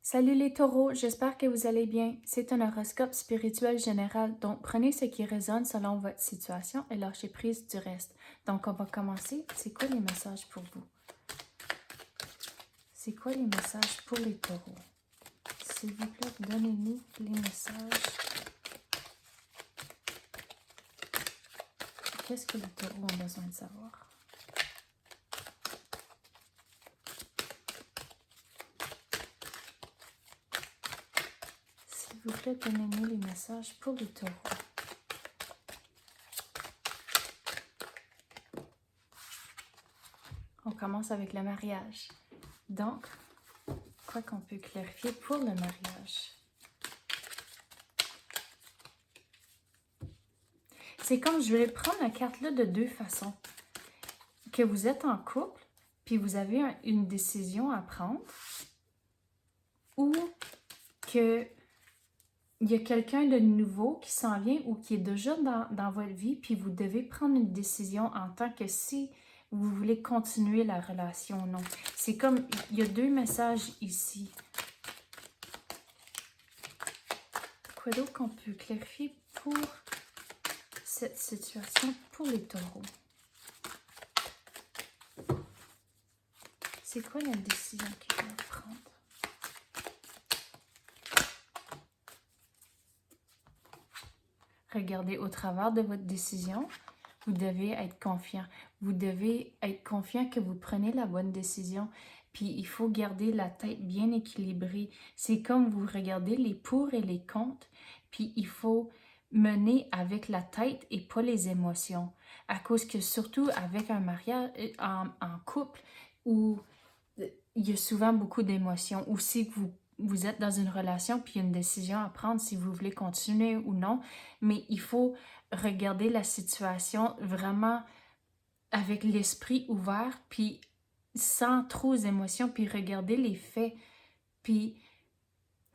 Salut les taureaux, j'espère que vous allez bien. C'est un horoscope spirituel général, donc prenez ce qui résonne selon votre situation et lâchez prise du reste. Donc on va commencer. C'est quoi les messages pour vous? C'est quoi les messages pour les taureaux? S'il vous plaît, donnez-nous les messages. Qu'est-ce que les taureaux ont besoin de savoir? S'il vous plaît, donnez-nous les messages pour les taureaux. On commence avec le mariage. Donc, quoi qu'on peut clarifier pour le mariage? C'est comme, je vais prendre la carte là de deux façons. Que vous êtes en couple, puis vous avez une décision à prendre, ou que il y a quelqu'un de nouveau qui s'en vient ou qui est déjà dans votre vie, puis vous devez prendre une décision en tant que si vous voulez continuer la relation ou non. C'est comme, il y a deux messages ici. Quoi d'autre qu'on peut clarifier pour cette situation pour les taureaux? C'est quoi la décision qu'ils vont prendre? Regardez au travers de votre décision. Vous devez être confiant. Vous devez être confiant que vous prenez la bonne décision. Puis il faut garder la tête bien équilibrée. C'est comme vous regardez les pour et les contre. Puis il faut mener avec la tête et pas les émotions. À cause que surtout avec un mariage en couple où il y a souvent beaucoup d'émotions. Aussi que vous êtes dans une relation puis il y a une décision à prendre si vous voulez continuer ou non. Mais il faut regarder la situation vraiment avec l'esprit ouvert puis sans trop d'émotions puis regarder les faits. Puis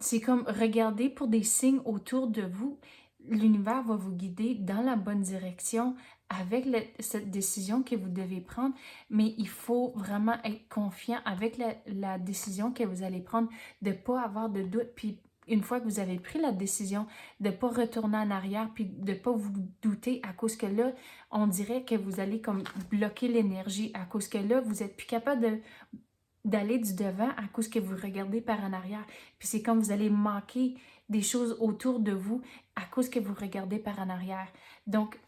c'est comme regarder pour des signes autour de vous. L'univers va vous guider dans la bonne direction avec cette décision que vous devez prendre, mais il faut vraiment être confiant avec la décision que vous allez prendre, de ne pas avoir de doute, puis une fois que vous avez pris la décision, de ne pas retourner en arrière, puis de ne pas vous douter à cause que là, on dirait que vous allez comme bloquer l'énergie, à cause que là, vous n'êtes plus capable d'aller du devant à cause que vous regardez par en arrière. Puis c'est comme vous allez manquer des choses autour de vous à cause que vous regardez par en arrière. Donc,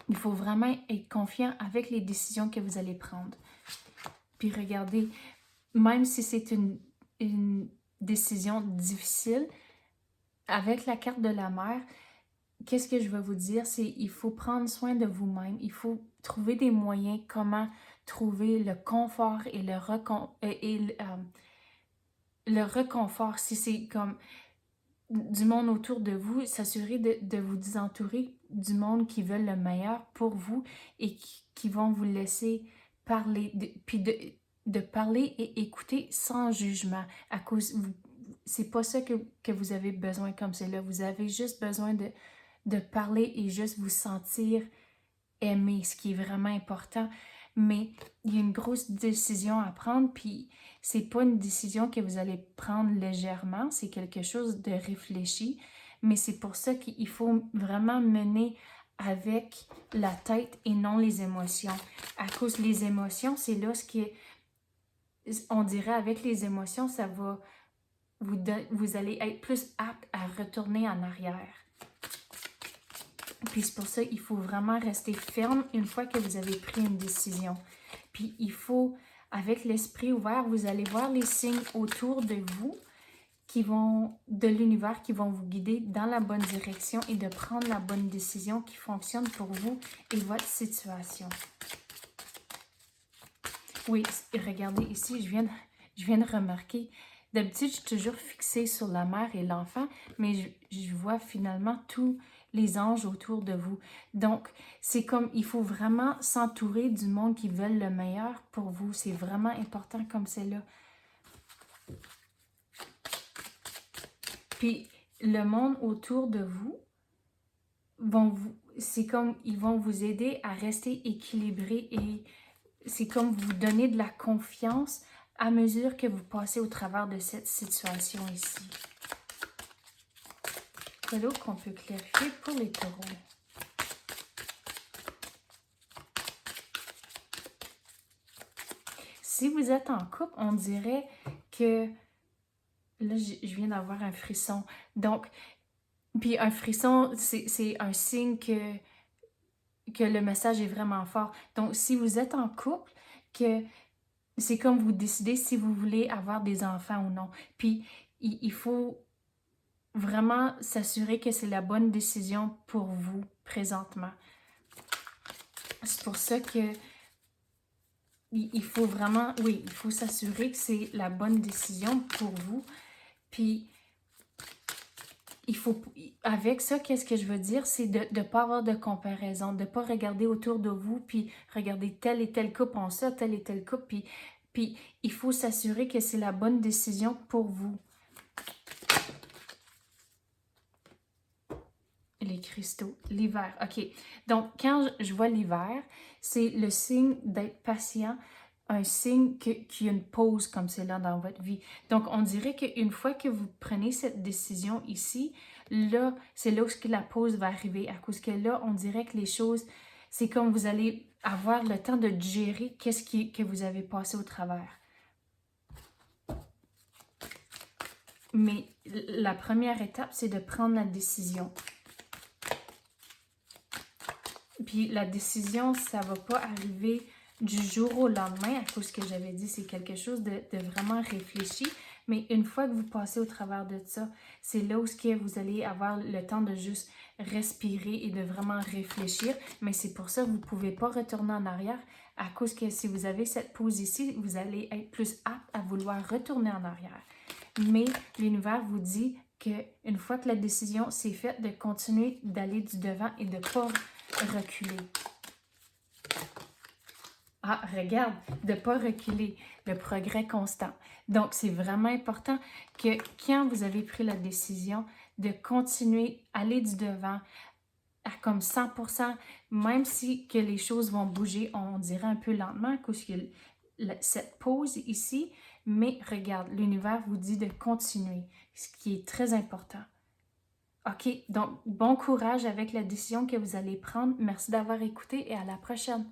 il faut vraiment être confiant avec les décisions que vous allez prendre. Puis regardez, même si c'est une décision difficile, avec la carte de la mer, qu'est-ce que je veux vous dire? C'est il faut prendre soin de vous-même. Il faut trouver des moyens comment trouver le confort et le reconfort. Si c'est comme du monde autour de vous, s'assurer de vous entourer du monde qui veulent le meilleur pour vous et qui vont vous laisser parler, puis de parler et écouter sans jugement. À cause, c'est pas ça que vous avez besoin comme c'est là. Vous avez juste besoin de parler et juste vous sentir aimé, ce qui est vraiment important. Mais il y a une grosse décision à prendre, puis c'est pas une décision que vous allez prendre légèrement, c'est quelque chose de réfléchi, mais c'est pour ça qu'il faut vraiment mener avec la tête et non les émotions. À cause des émotions, c'est là ce qui on dirait avec les émotions, ça va vous allez être plus apte à retourner en arrière. Puis c'est pour ça qu'il faut vraiment rester ferme une fois que vous avez pris une décision. Puis il faut, avec l'esprit ouvert, vous allez voir les signes autour de vous de l'univers qui vont vous guider dans la bonne direction et de prendre la bonne décision qui fonctionne pour vous et votre situation. Oui, regardez ici, je viens de remarquer. D'habitude, je suis toujours fixée sur la mère et l'enfant, mais je vois finalement tous les anges autour de vous. Donc, c'est comme, il faut vraiment s'entourer du monde qui veulent le meilleur pour vous. C'est vraiment important comme c'est là. Puis, le monde autour de vous, c'est comme, ils vont vous aider à rester équilibré et c'est comme vous donner de la confiance à mesure que vous passez au travers de cette situation ici. Quel autre qu'on peut clarifier pour les taureaux? Si vous êtes en couple, on dirait que... Là, je viens d'avoir un frisson. Donc, puis un frisson, c'est un signe que le message est vraiment fort. Donc, si vous êtes en couple, que c'est comme vous décidez si vous voulez avoir des enfants ou non. Puis, il faut vraiment s'assurer que c'est la bonne décision pour vous présentement. C'est pour ça que il faut vraiment, oui, il faut s'assurer que c'est la bonne décision pour vous. Puis, il faut, avec ça, qu'est-ce que je veux dire, c'est de ne pas avoir de comparaison, de ne pas regarder autour de vous, puis regarder tel et tel couple en ça, tel et tel couple, puis il faut s'assurer que c'est la bonne décision pour vous. Les cristaux, l'hiver, ok. Donc, quand je vois l'hiver, c'est le signe d'être patient, un signe qu'il y a une pause comme c'est là dans votre vie. Donc, on dirait qu'une fois que vous prenez cette décision ici, là, c'est là où la pause va arriver. À cause que là, on dirait que les choses, c'est comme vous allez avoir le temps de gérer qu'est-ce que vous avez passé au travers. Mais la première étape, c'est de prendre la décision. Puis la décision, ça va pas arriver du jour au lendemain, à cause que j'avais dit, c'est quelque chose de vraiment réfléchi. Mais une fois que vous passez au travers de ça, c'est là où vous allez avoir le temps de juste respirer et de vraiment réfléchir. Mais c'est pour ça que vous ne pouvez pas retourner en arrière, à cause que si vous avez cette pause ici, vous allez être plus apte à vouloir retourner en arrière. Mais l'univers vous dit qu'une fois que la décision s'est faite, de continuer d'aller du devant et de ne pas reculer. Ah, regarde, de ne pas reculer, le progrès constant. Donc, c'est vraiment important que quand vous avez pris la décision de continuer, aller du devant à comme 100%, même si que les choses vont bouger, on dirait un peu lentement, parce que cette pause ici, mais regarde, l'univers vous dit de continuer, ce qui est très important. OK, donc bon courage avec la décision que vous allez prendre. Merci d'avoir écouté et à la prochaine.